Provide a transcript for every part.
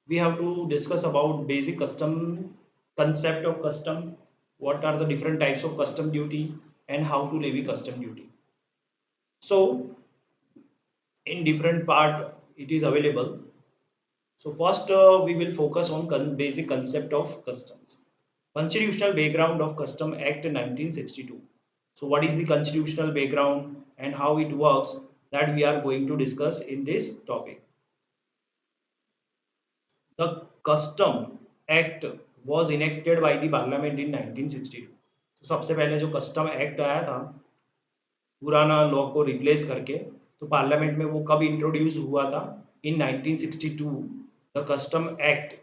we have to discuss about basic custom concept of custom, what are the different types of custom duty, and how to levy custom duty. So in different part it is available. So first we will focus on basic concept of customs. Constitutional background of Custom Act 1962. So what is the constitutional background and how it works, that we are going to discuss in this topic. The Custom Act was enacted by the Parliament in 1962. तो सबसे पहले जो custom act आया था पुराना law को replace करके, तो पार्लियामेंट में वो कब इंट्रोड्यूस हुआ था? इन 1962 the custom act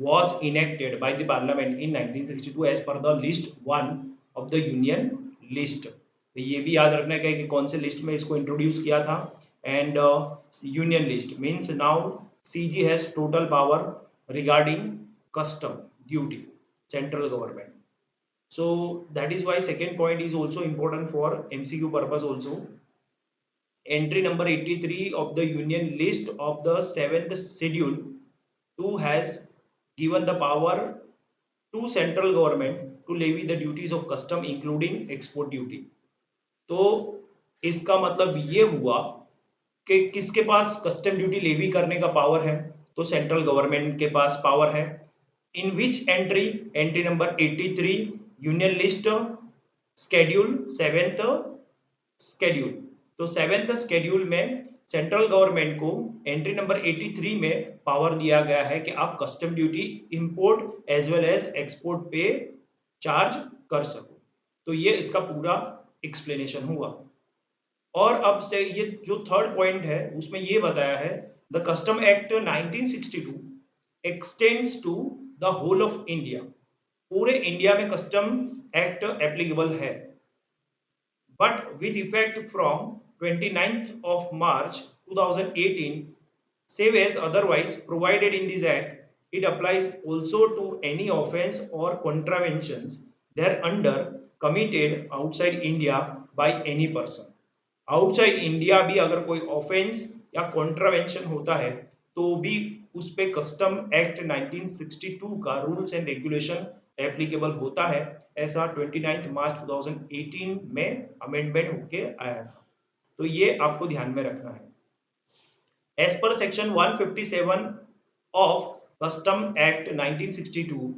was enacted by the parliament in 1962 as per the list 1 of the union list. तो ये भी याद रखना है कि कौन से लिस्ट में इसको इंट्रोड्यूस किया था. And union list means now CG has total power regarding custom duty, central government. So that is why second point is also important for MCQ purpose also. Entry number 83 of the union list of the 7th schedule 2 has given the power to central government to levy the duties of custom including export duty. तो इसका मतलब ये हुआ कि किसके पास custom duty levy करने का power है? तो सेंट्रल गवर्नमेंट के पास पावर है. In which entry? Entry number 83 union list schedule 7th schedule. तो 7th स्केड्यूल में सेंट्रल गवर्नमेंट को एंट्री नंबर 83 में पावर दिया गया है कि आप custom duty import as well as export पे चार्ज कर सको. तो ये इसका पूरा एक्सप्लेनेशन हुआ. और अब से ये जो थर्ड पॉइंट है उसमें ये बताया है the custom act 1962 extends to the whole of India. पूरे इंडिया में कस्टम एक्ट एप्लीकेबल है, but with effect from 29th of March 2018, save as otherwise provided in this act, it applies also to any offence or contraventions thereunder committed outside India by any person. Outside India भी अगर कोई offence या contravention होता है तो भी उस पे कस्टम एक्ट 1962 का रूल्स एंड रेगुलेशन एप्लीकेबल होता है. ऐसा 29 मार्च 2018 में अमेंडमेंट होके आया था. तो ये आपको ध्यान में रखना है. As per section 157 of custom act 1962,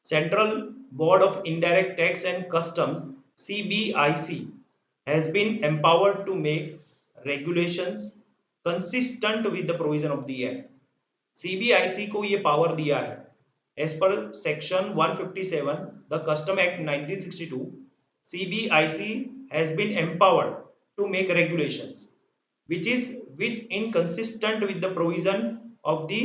central board of indirect tax and customs CBIC has been empowered to make regulations consistent with the provision of the act. CBIC को ये पावर दिया है. As per section 157 the Custom Act 1962, CBIC has been empowered to make regulations which is inconsistent with the provision of the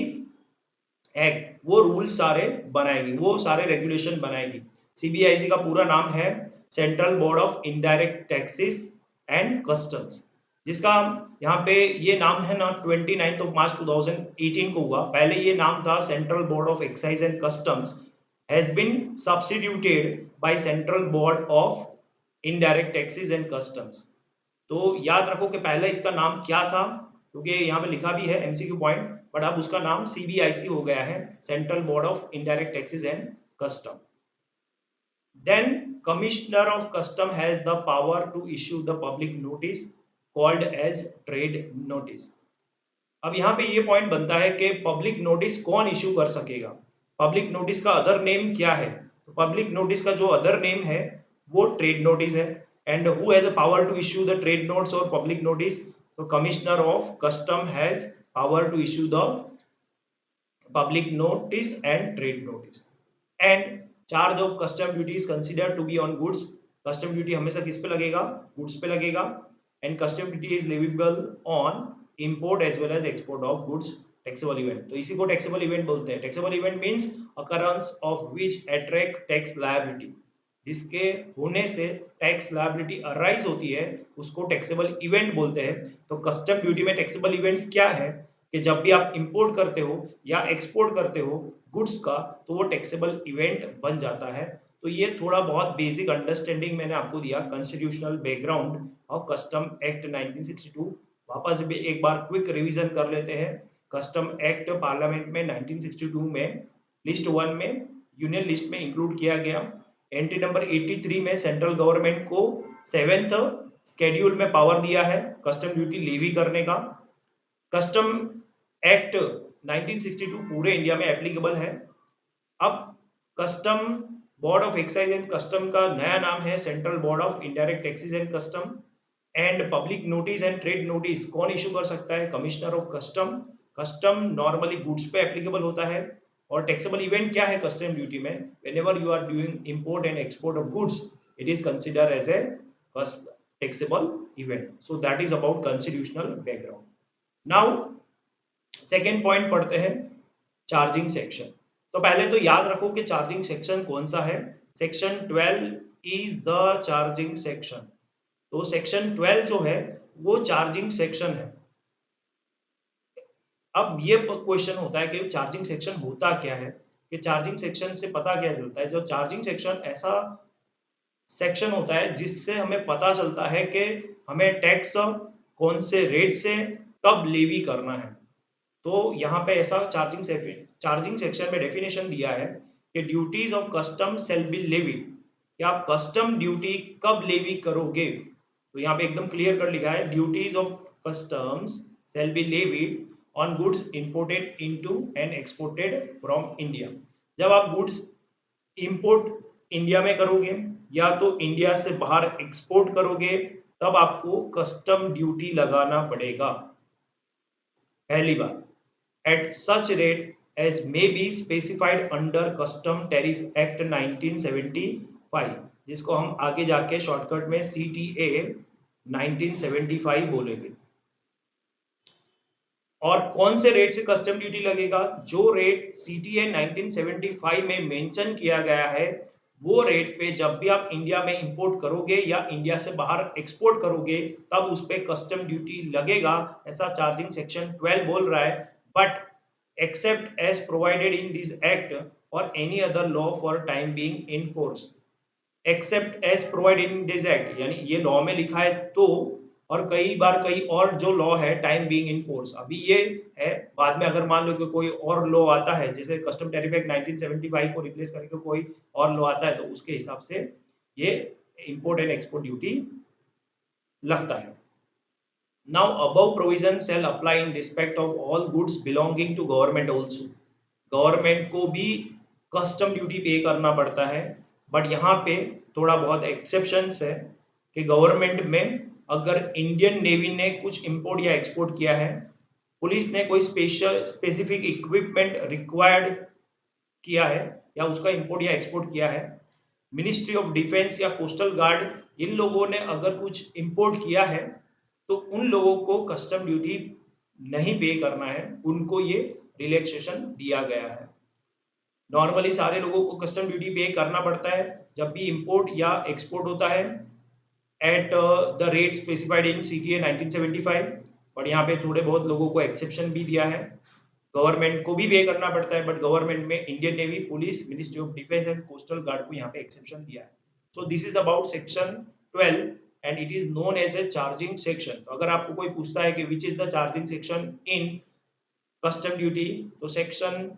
act. वो rule सारे बनाएगी, वो सारे regulation बनाएगी. CBIC का पूरा नाम है central board of indirect taxes and customs, जिसका यहाँ पे ये नाम है ना 29 मार्च 2018 को हुआ. पहले ये नाम था central board of excise and customs, has been substituted by central board of indirect taxes and customs. तो याद रखो कि पहले इसका नाम क्या था, क्योंकि यहाँ पे लिखा भी है एमसीक्यू पॉइंट, बट अब उसका नाम CBIC हो गया है, central board of indirect taxes and custom. Then Commissioner of Custom has the power to issue the public notice called as trade notice. अब यहाँ पे ये पॉइंट बनता है कि पब्लिक नोटिस कौन इश्यू कर सकेगा. पब्लिक नोटिस का अदर नेम क्या है? तो पब्लिक नोटिस का जो अदर नेम है वो ट्रेड नोटिस है. And who has a power to issue the trade notes और पब्लिक नोटिस? तो commissioner of custom has power to issue the public notice and trade notice. And charge of custom duty is considered to be on goods. Custom duty हमेशा किस पे लगेगा? Goods पे लगेगा. And custom duty is leviable on import as well as export of goods taxable event. तो इसी को taxable event बोलते हैं. Taxable event means occurrence of which attract tax liability. जिसके होने से टैक्स लायबिलिटी अराइज होती है उसको टैक्सेबल इवेंट बोलते हैं. तो कस्टम ड्यूटी में टैक्सेबल इवेंट क्या है कि जब भी आप इंपोर्ट करते हो या एक्सपोर्ट करते हो गुड्स का तो वो टैक्सेबल इवेंट बन जाता है. तो ये थोड़ा बहुत बेसिक अंडरस्टैंडिंग मैंने आपको दिया constitutional background of custom act 1962. वापस भी एक बार क्विक रिवीजन कर लेते हैं कस्टम एक्ट पार्लियामेंट में 1962 में लिस्ट 1 में यूनियन लिस्ट में इंक्लूड किया गया। एंट्री नंबर 83 में सेंट्रल गवर्नमेंट को 7th शेड्यूल में पावर दिया है कस्टम ड्यूटी लेवी करने का। कस्टम एक्ट 1962 पूरे इंडिया में एप्लीकेबल है। अब custom board of excise and custom का नया नाम है central board of indirect taxes and custom. And public notice and trade notice कौन इशू कर सकता है? Commissioner of custom. Custom normally goods पे एप्लीकेबल होता है। और टैक्सेबल इवेंट क्या है कस्टम ड्यूटी में? Whenever you are doing import and export of goods it is considered as a taxable event. So that is about constitutional background. Now second point पढ़ते हैं, charging section. तो पहले तो याद रखो कि चार्जिंग सेक्शन कौन सा है। Section 12 is the charging section. तो सेक्शन 12 जो है वो चार्जिंग सेक्शन है। अब ये क्वेश्चन होता है कि चार्जिंग सेक्शन होता क्या है, कि चार्जिंग सेक्शन से पता क्या चलता है? जो चार्जिंग सेक्शन ऐसा सेक्शन होता है जिससे हमें पता चलता है कि हमें टैक्स कौन से रेट से कब लेवी करना है। तो यहाँ पे ऐसा चार्जिंग सेक्शन में डेफिनेशन दिया है कि duties of custom shall be levied, कि आप कस्टम ड्यूटी कब लेवी करोगे। तो यहाँ पे एकदम क्लियर कर लिखा है, duties of customs shall be levied on goods imported into and exported from India. जब आप गुड्स इंपोर्ट इंडिया में करोगे या तो इंडिया से बाहर एक्सपोर्ट करोगे तब आपको कस्टम ड्यूटी लगाना पड़ेगा। पहली बात, at such rate as may be specified under Custom Tariff Act 1975, जिसको हम आगे जाके शॉर्टकट में CTA 1975 बोलेंगे। और कौन से रेट से कस्टम ड्यूटी लगेगा? जो रेट CTA 1975 में मेंशन किया गया है वो रेट पे जब भी आप इंडिया में इंपोर्ट करोगे या इंडिया से बाहर एक्सपोर्ट करोगे तब उस पे कस्टम ड्यूटी लगेगा, ऐसा चार्जिंग सेक्शन 12 बोल रहा है। But except as provided in this act or any other law for time being in force। except as provided in this act यानी ये लॉ में लिखा है तो, और कई बार कई और जो लॉ है टाइम बीइंग इन फोर्स, अभी ये है, बाद में अगर मान लो कि कोई और लॉ आता है जैसे कस्टम टैरिफ एक्ट 1975 को रिप्लेस करके कोई और लॉ आता है तो उसके हिसाब से ये इंपोर्ट एंड एक्सपोर्ट ड्यूटी लगता है। Now above provision shall apply in respect of all goods belonging to government also। Government को भी कस्टम ड्यूटी पे करना पड़ता है, बट यहाँ पे थोड़ा बहुत एक्सेप्शंस है कि गवर्नमेंट में अगर इंडियन नेवी ने कुछ इंपोर्ट या एक्सपोर्ट किया है, पुलिस ने कोई स्पेसिफिक इक्विपमेंट रिक्वायर्ड किया है या उसका इंपोर्ट या एक्सपोर्ट किया है, मिनिस्ट्री ऑफ डिफेंस या कोस्टल गार्ड इन लोगों ने अगर कुछ इंपोर्ट किया है तो उन लोगों को कस्टम ड्यूटी नहीं पे करना है, उनको ये रिलैक्सेशन दिया गया है। नॉर्मली सारे लोगों को कस्टम ड्यूटी पे करना पड़ता है जब भी इंपोर्ट या एक्सपोर्ट होता है at the rate specified in CTA 1975, but यहाँ पे थोड़े बहुत लोगों को एक्सेप्शन भी दिया है। गवर्नमेंट को भी पे करना पड़ता है बट गवर्नमेंट में Indian navy, police, ministry of defence and coastal guard को यहाँ पे एक्सेप्शन दिया है। So this is about section 12 and it is known as a charging section. तो अगर आपको कोई पूछता है कि which is the charging section in custom duty, तो section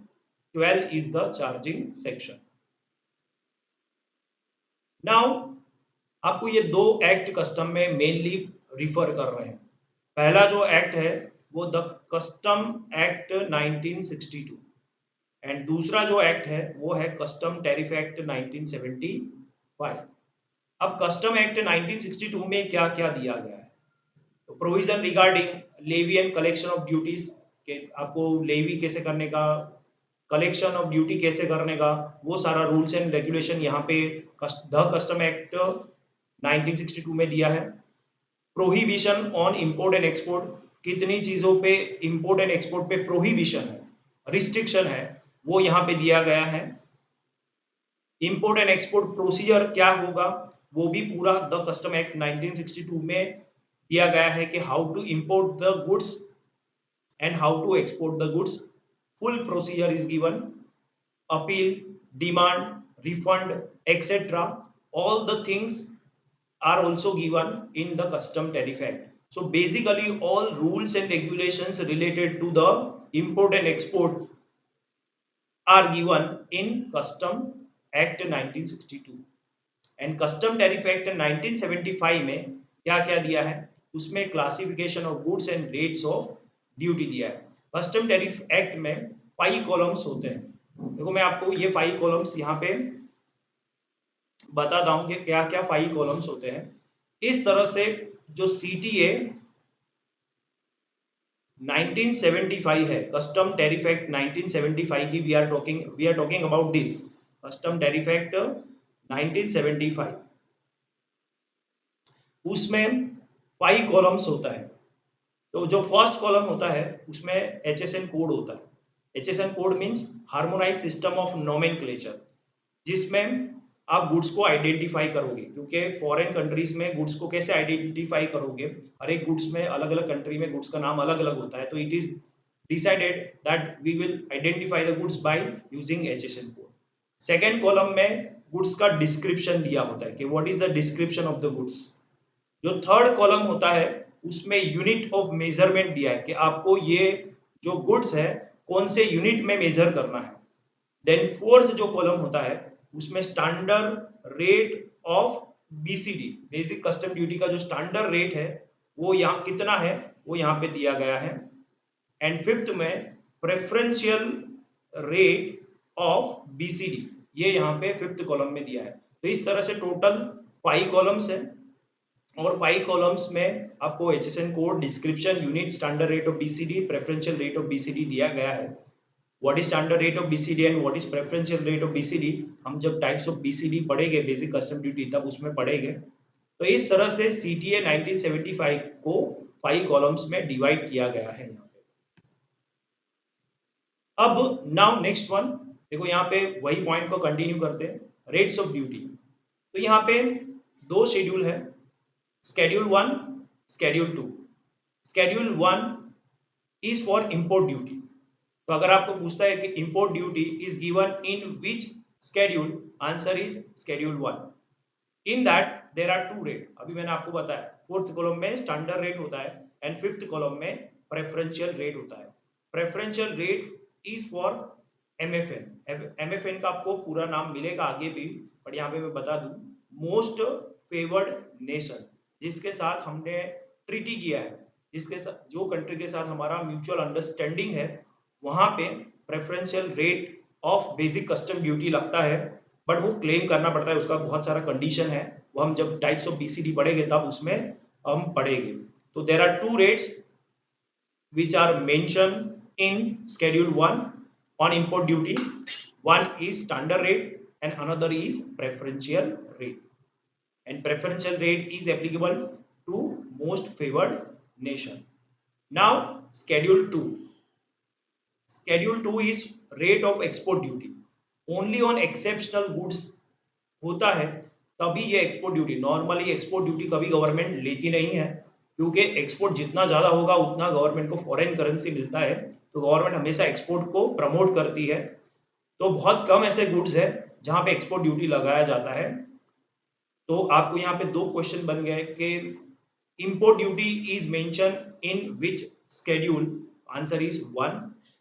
12 is the charging section. Now आपको ये दो एक्ट कस्टम में मेनली रिफर कर रहे हैं। पहला जो एक्ट है वो द कस्टम एक्ट 1962 एंड दूसरा जो एक्ट है वो है कस्टम टैरिफ एक्ट 1975। अब कस्टम एक्ट 1962 में क्या क्या दिया गया है? तो provision regarding levy and collection of duties, के आपको लेवी कैसे करने का, कलेक्शन ऑफ ड्यूटी कैसे करने का, वो सारा रूल्स एंड रेगुलेशन यहाँ पे द कस्टम एक्ट 1962 में दिया है। Prohibition on import and export, कितनी चीजों पे इंपोर्ट एंड एक्सपोर्ट पे प्रोहिबिशन है, रिस्ट्रिक्शन है, वो यहाँ पे दिया गया है। इंपोर्ट एंड एक्सपोर्ट प्रोसीजर क्या होगा वो भी पूरा द कस्टम एक्ट 1962 में दिया गया है कि how to import the goods and how to export the goods, full procedure is given. Appeal, demand, refund etcetera, all the things are also given in the custom tariff act। So basically all rules and regulations related to the import and export are given in Custom Act 1962 and custom tariff act 1975 में क्या क्या दिया है, उसमें classification of goods and rates of duty दिया है। Custom tariff act में 5 columns होते हैं। देखो मैं आपको ये 5 कॉलम्स यहाँ पे बताता हूँ कि क्या क्या 5 कॉलम्स होते हैं। इस तरह से जो CTA 1975 है, कस्टम टैरिफ एक्ट 1975 की we are talking about this custom tariff act 1975, उसमें 5 कॉलम्स होता है। तो जो फर्स्ट कॉलम होता है उसमें HSN कोड होता है। HSN code means harmonise system of nomenclature, जिसमें आप गुड्स को आइडेंटिफाई करोगे, क्योंकि फॉरेन कंट्रीज में गुड्स को कैसे आइडेंटिफाई करोगे, हर एक गुड्स में अलग अलग कंट्री में गुड्स का नाम अलग अलग होता है। तो it is decided that we will identify the goods by using HSN code. Second column में गुड्स का डिस्क्रिप्शन दिया होता है कि what is the description of the goods. जो थर्ड कॉलम होता है उसमें यूनिट ऑफ मेजरमेंट दिया है कि आपको ये जो गुड्स है कौन से यूनिट में मेजर करना है। देन फोर्थ जो कॉलम होता है उसमें standard rate of BCD, basic custom duty का जो स्टैंडर्ड रेट है वो यहाँ कितना है वो यहाँ पे दिया गया है। एंड फिफ्थ में प्रेफरेंशियल रेट ऑफ BCD, ये यहाँ पे फिफ्थ कॉलम में दिया है। तो इस तरह से टोटल 5 कॉलम्स है और 5 कॉलम्स में आपको HSN code, description, unit, standard rate of BCD, preferential rate of BCD दिया गया है। What is standard rate of BCD and what is preferential rate of BCD, हम जब टाइप्स ऑफ BCD पढ़ेंगे बेसिक कस्टम ड्यूटी तब उसमें पढ़ेंगे। तो इस तरह से CTA 1975 को 5 कॉलम्स में डिवाइड किया गया है यहाँ पे। अब नाउ नेक्स्ट वन, देखो यहाँ पे वही पॉइंट को कंटिन्यू करते हैं, रेट्स ऑफ ड्यूटी। तो यहाँ पे 2 शेड्यूल है, Schedule 1, Schedule 2। Schedule 1 is for import duty। तो अगर आपको पूछता है कि import duty is given in which schedule, answer is Schedule 1। In that there are 2 rate, अभी मैंने आपको बताया, फोर्थ कॉलम में स्टैंडर्ड रेट होता है एंड फिफ्थ कॉलम में प्रेफरेंशियल रेट होता है। Preferential rate is for MFN। MFN का आपको पूरा नाम मिलेगा आगे भी, पर यहाँ पे मैं बता दूं, मोस्ट फेवर्ड नेशन, जिसके साथ हमने ट्रीटी किया है, जिसके साथ जो कंट्री के साथ हमारा म्यूचुअल अंडरस्टैंडिंग है, वहां पे preferential rate of basic custom duty लगता है। बट वो क्लेम करना पड़ता है, उसका बहुत सारा कंडीशन है, वो हम जब टाइप्स ऑफ BCD पढ़ेंगे तब उसमें हम पढ़ेंगे। तो there are 2 rates which are mentioned in Schedule 1 on import duty. One is standard rate and another is preferential rate, and preferential rate is applicable to most favored nation. Now Schedule 2, Schedule 2 is rate of export duty, only on exceptional goods होता है तभी ये export duty, normally export duty कभी government लेती नहीं है, क्योंकि export जितना ज़्यादा होगा उतना गवर्नमेंट को फॉरेन करेंसी मिलता है, तो गवर्नमेंट हमेशा एक्सपोर्ट को प्रमोट करती है। तो बहुत कम ऐसे गुड्स है जहाँ पे एक्सपोर्ट ड्यूटी लगाया जाता है। तो आपको यहाँ पे 2 क्वेश्चन बन गए कि import duty is mentioned in which schedule, answer is 1।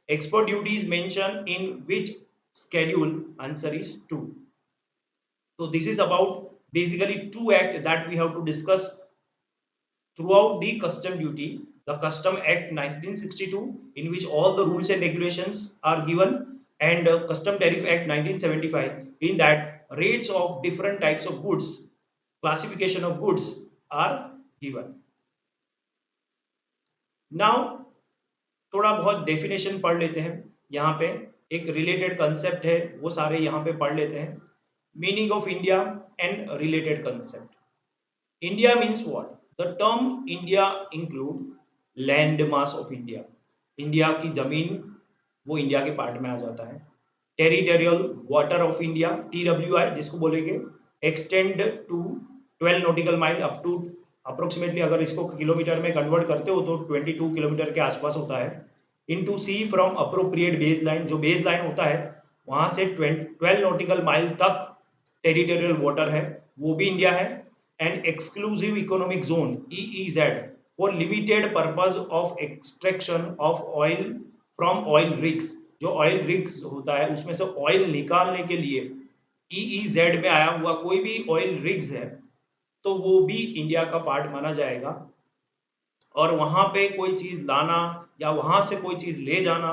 export duty is mentioned in which schedule, answer is 2। So this is about basically 2 acts that we have to discuss throughout the custom duty. The Custom Act 1962, in which all the rules and regulations are given, and Custom Tariff Act 1975, in that rates of different types of goods, classification of goods are given. Now थोड़ा बहुत definition पढ़ लेते हैं। यहाँ पे एक related concept है, वो सारे यहाँ पे पढ़ लेते हैं। Meaning of India and related concept. India means what? The term India include land mass of India, India की जमीन वो इंडिया के पार्ट में आ जाता है। Territorial water of India, TWI जिसको बोलेंगे, extend to 12 nautical mile up to approximately, अगर इसको किलोमीटर में कन्वर्ट करते हो तो 22 किलोमीटर के आसपास होता है। Into sea from appropriate base line, जो बेस लाइन होता है वहां से 12 नॉटिकल माइल तक टेरिटोरियल वाटर है, वो भी इंडिया है। And exclusive economic zone EEZ for limited purpose of extraction of oil from oil rigs. जो ऑयल रिग्स होता है उसमें से ऑयल निकालने के लिए EEZ में आया हुआ कोई भी ऑयल रिग्स है तो वो भी इंडिया का पार्ट माना जाएगा। और वहां पे कोई चीज लाना या वहां से कोई चीज ले जाना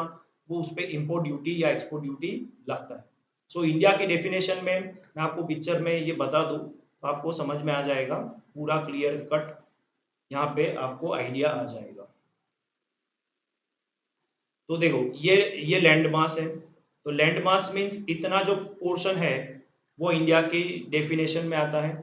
वो उस पर इम्पोर्ट ड्यूटी या एक्सपोर्ट ड्यूटी लगता है। सो इंडिया की डेफिनेशन में मैं आपको पिक्चर में ये बता दूं तो आपको समझ में आ जाएगा, पूरा क्लियर कट यहाँ पे आपको आइडिया आ जाएगा। तो देखो ये लैंड मास है, तो लैंड मास मीन्स इतना जो पोर्शन है वो इंडिया की डेफिनेशन में आता है।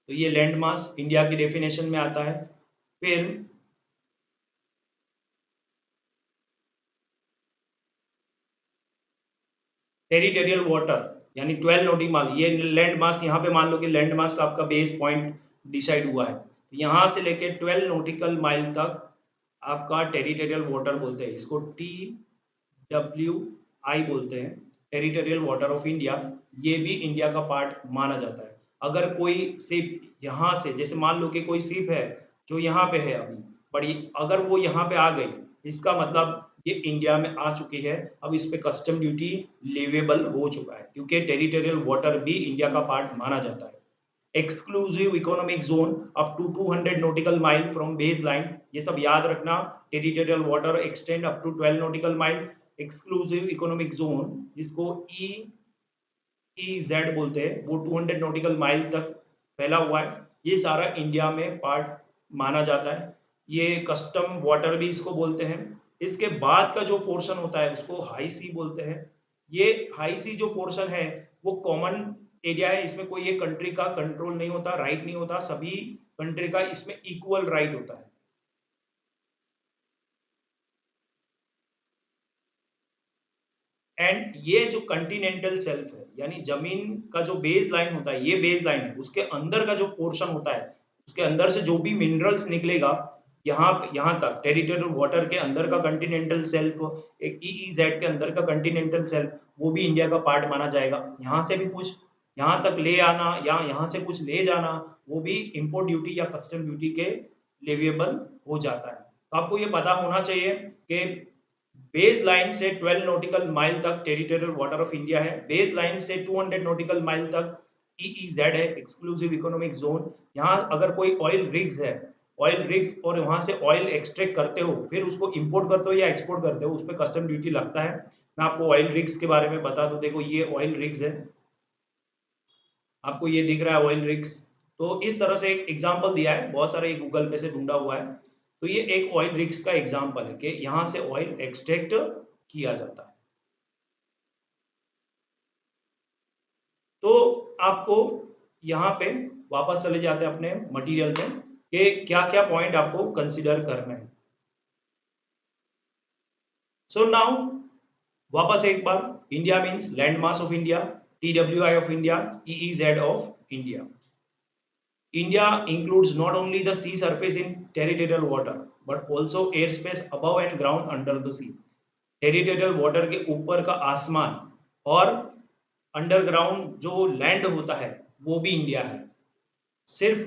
तो ये लैंड मास इंडिया की डेफिनेशन में आता है। फिर टेरिटोरियल वाटर यानी 12 नॉटिक माइल, ये लैंड मास यहाँ पे मान लो कि लैंड मास का आपका बेस पॉइंट डिसाइड हुआ है, तो यहाँ से लेके 12 नॉटिकल माइल तक आपका टेरिटोरियल वाटर बोलते हैं, इसको TWI बोलते हैं, टेरिटोरियल वाटर ऑफ इंडिया। ये भी इंडिया का पार्ट माना जाता है। अगर कोई शिप यहाँ से, जैसे मान लो कि कोई शिप है जो यहाँ पे है अभी, पर अगर वो यहाँ पे आ गई, इसका मतलब ये इंडिया में आ चुकी है, अब इस पे कस्टम ड्यूटी लेवेबल हो चुका है, क्योंकि टेरिटोरियल वाटर भी इंडिया का पार्ट माना जाता है। Exclusive economic zone up to 200 nautical mile from base line, ये सब याद रखना। Territorial water extend up to 12 nautical mile. Exclusive economic zone जिसको EEZ बोलते हैं वो 200 नॉटिकल माइल तक फैला हुआ है, ये सारा इंडिया में पार्ट माना जाता है। ये कस्टम वाटर भी इसको बोलते हैं। इसके बाद का जो पोर्शन होता है उसको हाई सी बोलते हैं। ये हाई सी जो पोर्शन है वो कॉमन एरिया है, इसमें कोई एक कंट्री का कंट्रोल नहीं होता, राइट नहीं होता, सभी कंट्री का इसमें इक्वल राइट होता है। एंड ये जो कंटिनेंटल शेल्फ है यानी जमीन का जो बेस लाइन होता है, ये बेस लाइन है, उसके अंदर का जो पोर्शन होता है, उसके अंदर से जो भी मिनरल्स निकलेगा यहाँ तक टेरिटोरियल वाटर के अंदर का कंटिनेंटल शेल्फ, एक EEZ के अंदर का कंटिनेंटल शेल्फ, वो भी इंडिया का पार्ट माना जाएगा। यहाँ से भी कुछ यहाँ तक ले आना या यहाँ से कुछ ले जाना वो भी इंपोर्ट ड्यूटी या कस्टम ड्यूटी के लेविएबल हो जाता है। तो आपको ये पता होना चाहिए कि बेस लाइन से 12 नॉटिकल माइल तक टेरिटोरियल वाटर ऑफ इंडिया है, बेस लाइन से 200 नॉटिकल माइल तक EEZ है, एक्सक्लूसिव इकोनॉमिक जोन। यहाँ अगर कोई ऑयल रिग्स है, ऑयल रिग्स और वहां से ऑयल एक्सट्रैक्ट करते हो, फिर उसको इंपोर्ट करते हो या एक्सपोर्ट करते हो, उस पर कस्टम ड्यूटी लगता है। मैं आपको ऑयल रिग्स के बारे में बता दूं, देखो ये ऑयल रिग्स है, आपको ये दिख रहा है ऑयल रिग्स। तो इस तरह से एक एग्जांपल दिया है, बहुत सारे गूगल पे से ढूंढा हुआ है। तो ये एक ऑयल रिग्स का एग्जांपल है कि यहाँ से ऑयल एक्सट्रैक्ट किया जाता है। तो आपको यहाँ पे वापस चले जाते हैं अपने मटेरियल पे कि क्या क्या पॉइंट आपको कंसीडर करना है। सो नाउ वापस एक बार, India means land mass of India, TWI of India, EEZ of India. India includes not only the sea surface in territorial water, but also airspace above and ground under the sea. Territorial water के ऊपर का आसमान और underground जो land होता है वो भी इंडिया है। सिर्फ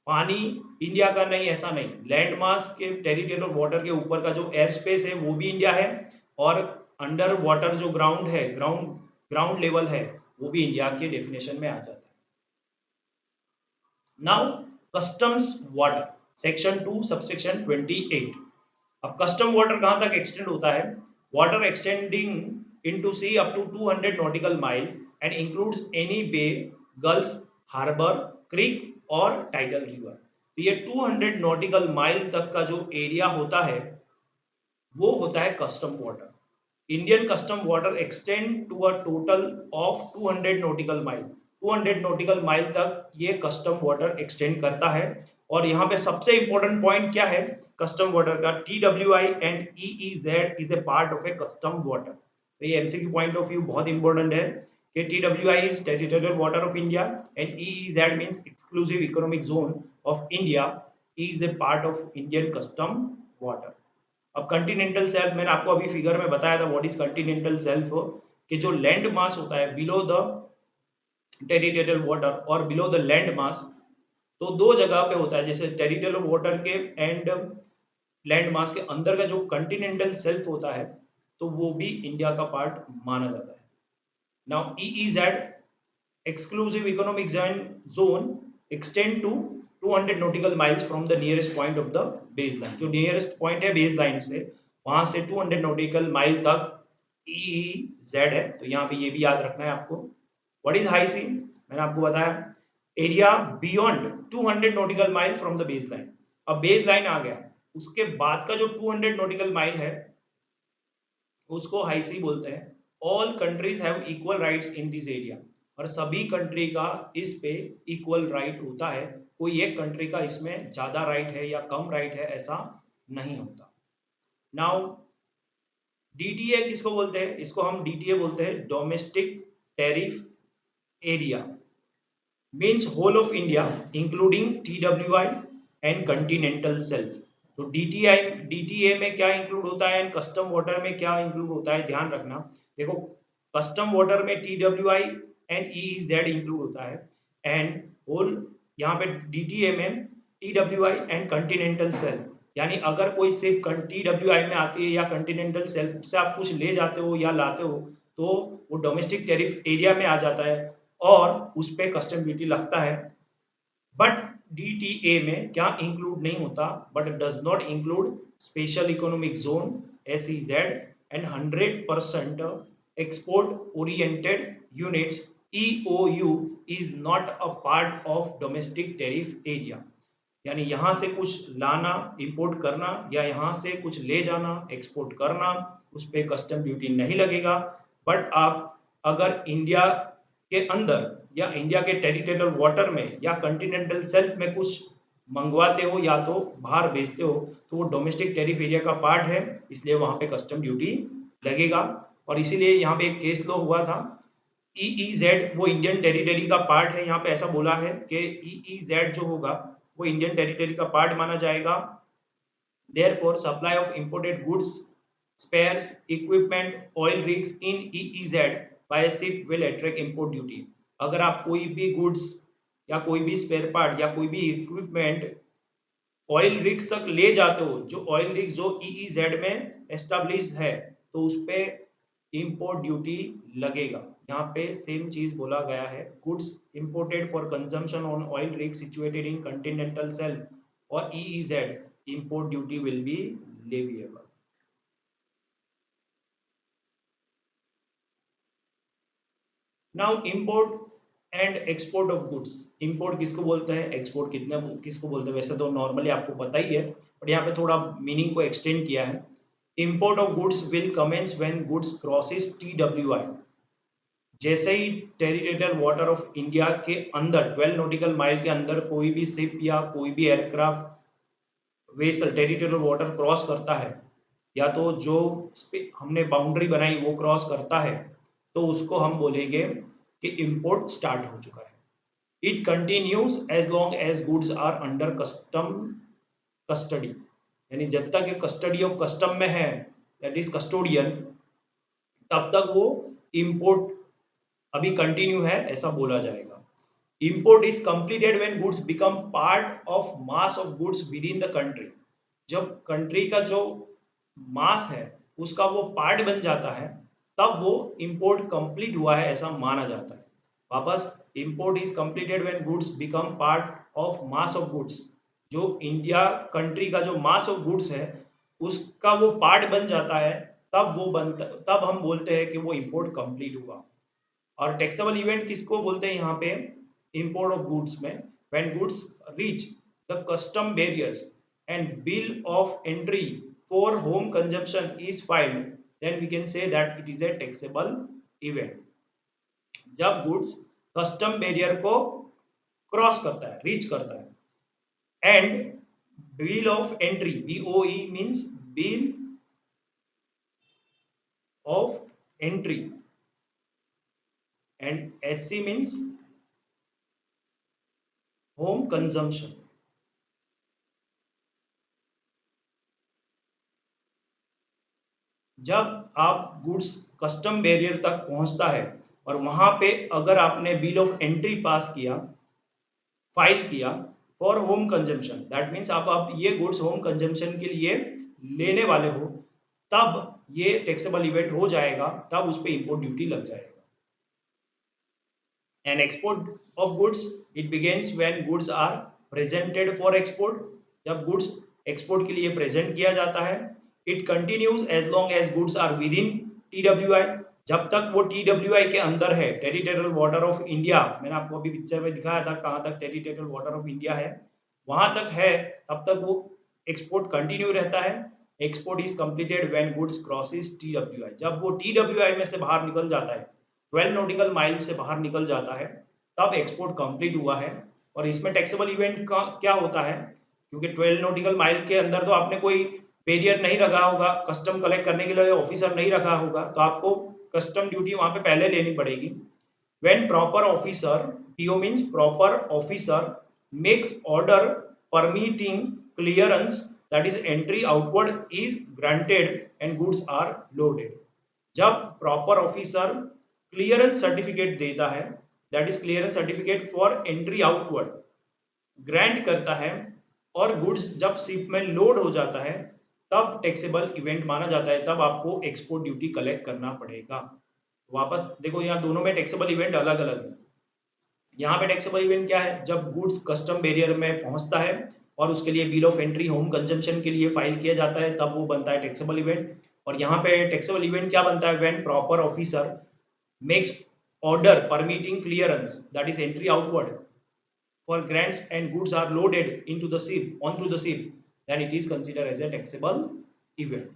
पानी इंडिया का नहीं ऐसा नहीं, लैंड मास के टेरिटोरियल वाटर के ऊपर का जो एयर स्पेस है वो भी इंडिया है, और अंडर वाटर जो ग्राउंड है, ग्राउंड लेवल है, वो भी इंडिया के डेफिनेशन में आ जाता है। Now customs water section 2 subsection 28। अब कस्टम वाटर कहां तक एक्सटेंड होता है? Water extending into sea up to 200 nautical mile and includes any bay, gulf, harbour, creek और टाइडल रिवर। तो ये 200 नॉटिकल माइल तक का जो एरिया होता है वो होता है custom water. Indian custom water extend to a total of 200 nautical mile. 200 nautical mile तक ये कस्टम वाटर एक्सटेंड करता है। और यहाँ पे सबसे इंपॉर्टेंट पॉइंट क्या है कस्टम वाटर का? TWI and EEZ is a part of A custom water. तो ये एमसीक्यू पॉइंट ऑफ व्यू बहुत इंपॉर्टेंट है कि TWI is territorial water of India and EEZ means exclusive economic zone of India, is a part of Indian custom water. अब Continental shelf मैंने आपको अभी figure में बताया था व्हाट इज कंटिनेंटल शेल्फ, कि जो लैंड मास होता है बिलो द टेरिटोरियल वाटर और बिलो द लैंड मास, तो दो जगह पे होता है, जैसे टेरिटोरियल वाटर के एंड लैंड मास के अंदर का जो कंटिनेंटल शेल्फ होता है, तो वो भी इंडिया का पार्ट माना जाता है। Now EEZ exclusive economic zone extend to 200 nautical miles from the nearest point of the baseline। जो nearest point है baseline से, वहां से 200 nautical mile तक EEZ है। तो यहाँ पे ये भी याद रखना है आपको। What is high sea? मैंने आपको बताया area beyond 200 nautical mile from the baseline। अब बेसलाइन आ गया, उसके बाद का जो 200 nautical mile है उसको हाई सी बोलते हैं। All countries have equal rights in this area, और सभी कंट्री का इस पे इक्वल राइट होता है। कोई एक कंट्री का इसमें ज्यादा राइट है या कम राइट है ऐसा नहीं होता। नाउ डीटीए किसको बोलते हैं? इसको हम डीटीए बोलते हैं domestic tariff area, means whole of India including TWI and continental shelf. तो डीटीआई डीटीए में क्या इंक्लूड होता है एंड कस्टम वाटर में क्या इंक्लूड होता है, ध्यान रखना। देखो कस्टम वाटर में टीडब्ल्यूआई एंड ईईजेड इंक्लूड होता है, एंड होल यहाँ पे डीटीए में टीडब्ल्यूआई एंड कंटिनेंटल शेल्फ। यानी अगर कोई सिर्फ टीडब्ल्यूआई में आती है या कंटिनेंटल शेल्फ से आप कुछ ले जाते हो या लाते हो, तो वो डोमेस्टिक टैरिफ एरिया में आ जाता है और उस पर कस्टम ड्यूटी लगता है। बट डीटीए में क्या इंक्लूड नहीं होता, but does not include special economic zone SEZ and 100% export oriented units EOU is not a part of domestic tariff area. यानी यहाँ से कुछ लाना इंपोर्ट करना या यहाँ से कुछ ले जाना एक्सपोर्ट करना, उस पर कस्टम ड्यूटी नहीं लगेगा। बट आप अगर इंडिया के अंदर या इंडिया के टेरिटोरियल वाटर में या कंटिनेंटल शेल्फ में कुछ मंगवाते हो या तो बाहर भेजते हो, तो वो डोमेस्टिक टैरिफ एरिया का पार्ट है, इसलिए वहां पे कस्टम ड्यूटी लगेगा। और इसीलिए यहाँ पे एक केस लॉ हुआ था, ईईजेड वो इंडियन टेरिटरी का पार्ट है। यहाँ पे ऐसा बोला है कि ईईजेड जो होगा वो इंडियन टेरिटरी का पार्ट माना जाएगा। Therefore, supply of imported goods, spares, equipment, oil rigs in EEZ by a ship will attract import duty। अगर आप कोई भी गुड्स या कोई भी स्पेयर पार्ट या कोई भी इक्विपमेंट ऑयल रिग्स तक ले जाते हो, जो ऑयल रिग्स जो ईईजेड में एस्टेब्लिश है, तो उस पे इंपोर्ट ड्यूटी लगेगा। यहाँ पे सेम चीज बोला गया है, goods imported for consumption on oil rig situated in Continental shelf और EEZ, import duty will be leviable। now import and export of goods। import किसको बोलते हैं, export किसको बोलते हैं? वैसे तो नॉर्मली आपको पता ही है, बट यहाँ पे थोड़ा मीनिंग को एक्सटेंड किया है। import of goods will commence when goods crosses TWI। जैसे ही टेरिटोरियल वाटर ऑफ इंडिया के अंदर 12 नॉटिकल माइल के अंदर कोई भी शिप या कोई भी aircraft vessel territorial water cross करता है, या तो जो हमने बाउंड्री बनाई वो क्रॉस करता है, तो उसको हम बोलेंगे कि इंपोर्ट स्टार्ट हो चुका है। It continues as long as goods are under custom custody. यानी जब तक ये कस्टडी ऑफ कस्टम में है, दैट इज कस्टोडियन, तब तक वो इंपोर्ट अभी कंटिन्यू है ऐसा बोला जाएगा। Import is completed when goods become part of mass of goods with in the country. जब कंट्री का जो मास है उसका वो पार्ट बन जाता है, तब वो इंपोर्ट कंप्लीट हुआ है ऐसा माना जाता है। वापस, import is completed when goods become part of mass of goods. जो इंडिया कंट्री का जो मास ऑफ गुड्स है उसका वो पार्ट बन जाता है, तब हम बोलते हैं कि वो इंपोर्ट कंप्लीट हुआ। और टैक्सेबल इवेंट किसको बोलते हैं यहाँ पे इंपोर्ट ऑफ गुड्स में? When goods reach the custom barriers and bill of entry for home consumption is filed, then we can say that it is a taxable event. जब goods custom barrier को cross करता है, reach करता है, and bill of entry, BOE means bill of entry, and HC means home consumption। जब आप goods custom barrier तक पहुंचता है और वहां पे अगर आपने बिल ऑफ एंट्री पास किया, फाइल किया for home consumption, that means आप ये गुड्स होम कंजम्पशन के लिए लेने वाले हो, तब ये टैक्सेबल इवेंट हो जाएगा, तब उस पर इंपोर्ट ड्यूटी लग जाएगा। An export of goods, it begins when goods are presented for export, जब goods export के लिए present किया जाता है। It continues as long as goods are within TWI, जब तक वो TWI के अंदर है, टेरिटोरियल वाटर ऑफ इंडिया, मैंने आपको अभी पिक्चर में दिखाया था कहाँ तक टेरिटोरियल वाटर ऑफ इंडिया है, वहां तक है, तब तक वो एक्सपोर्ट कंटिन्यू रहता है। Export is completed when goods crosses TWI, जब वो TWI में से बाहर निकल जाता है, 12 नॉटिकल माइल से बाहर निकल जाता है, तब एक्सपोर्ट कंप्लीट हुआ है। और इसमें टैक्सेबल इवेंट का क्या होता है, क्योंकि 12 नॉटिकल माइल के अंदर तो आपने कोई बैरियर नहीं रखा होगा, कस्टम कलेक्ट करने के लिए ऑफिसर नहीं रखा होगा, तो आपको कस्टम ड्यूटी वहां पे पहले लेनी पड़ेगी। When proper officer, PO means proper officer, makes order permitting clearance, that is entry outward is granted and goods are loaded, जब प्रॉपर ऑफिसर क्लियरेंस सर्टिफिकेट देता है, that is clearance certificate for entry outward, grant करता है, और goods जब ship में load हो जाता है, तब टैक्सेबल इवेंट माना जाता है, तब आपको एक्सपोर्ट ड्यूटी कलेक्ट करना पड़ेगा। वापस देखो, यहाँ दोनों में टैक्सेबल इवेंट अलग अलग है। यहाँ पे टैक्सेबल इवेंट क्या है, जब गुड्स कस्टम बैरियर में पहुंचता है और उसके लिए bill of entry home consumption के लिए फाइल किया जाता है, तब वो बनता है टैक्सेबल इवेंट। और यहाँ पे टैक्सेबल इवेंट क्या बनता है, when proper officer makes order permitting clearance, that is entry outward, for grants and goods are loaded into the ship, onto the ship, then it is considered as a taxable event.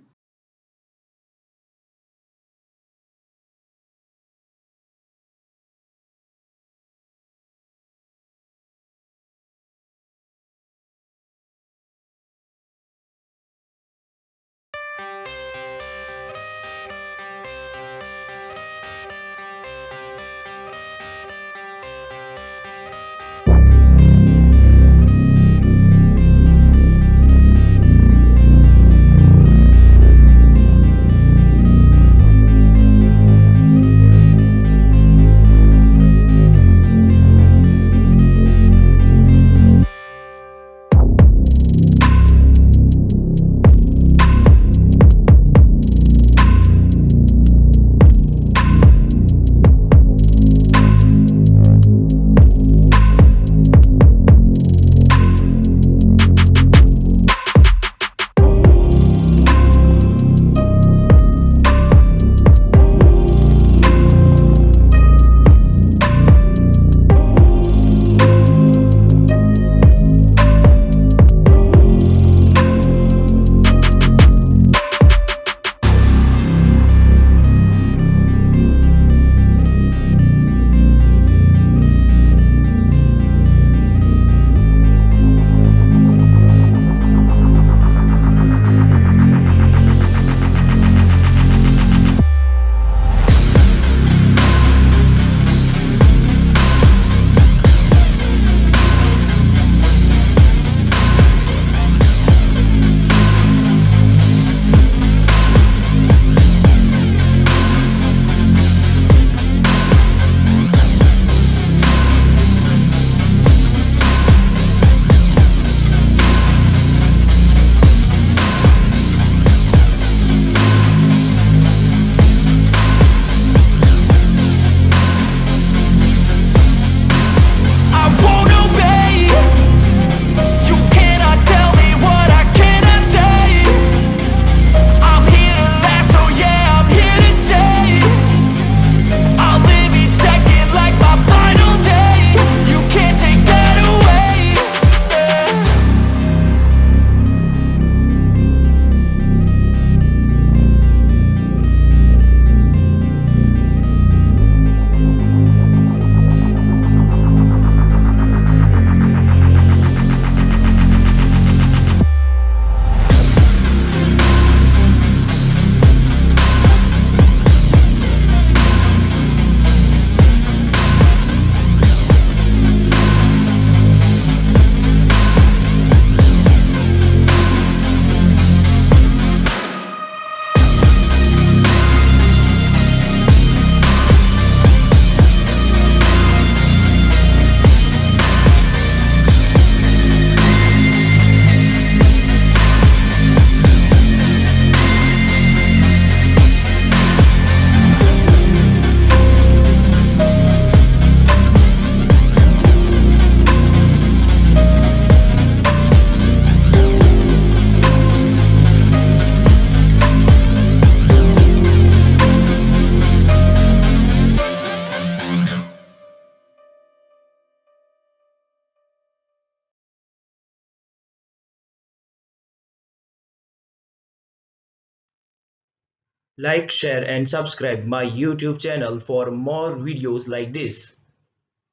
Like, share and subscribe my YouTube channel for more videos like this.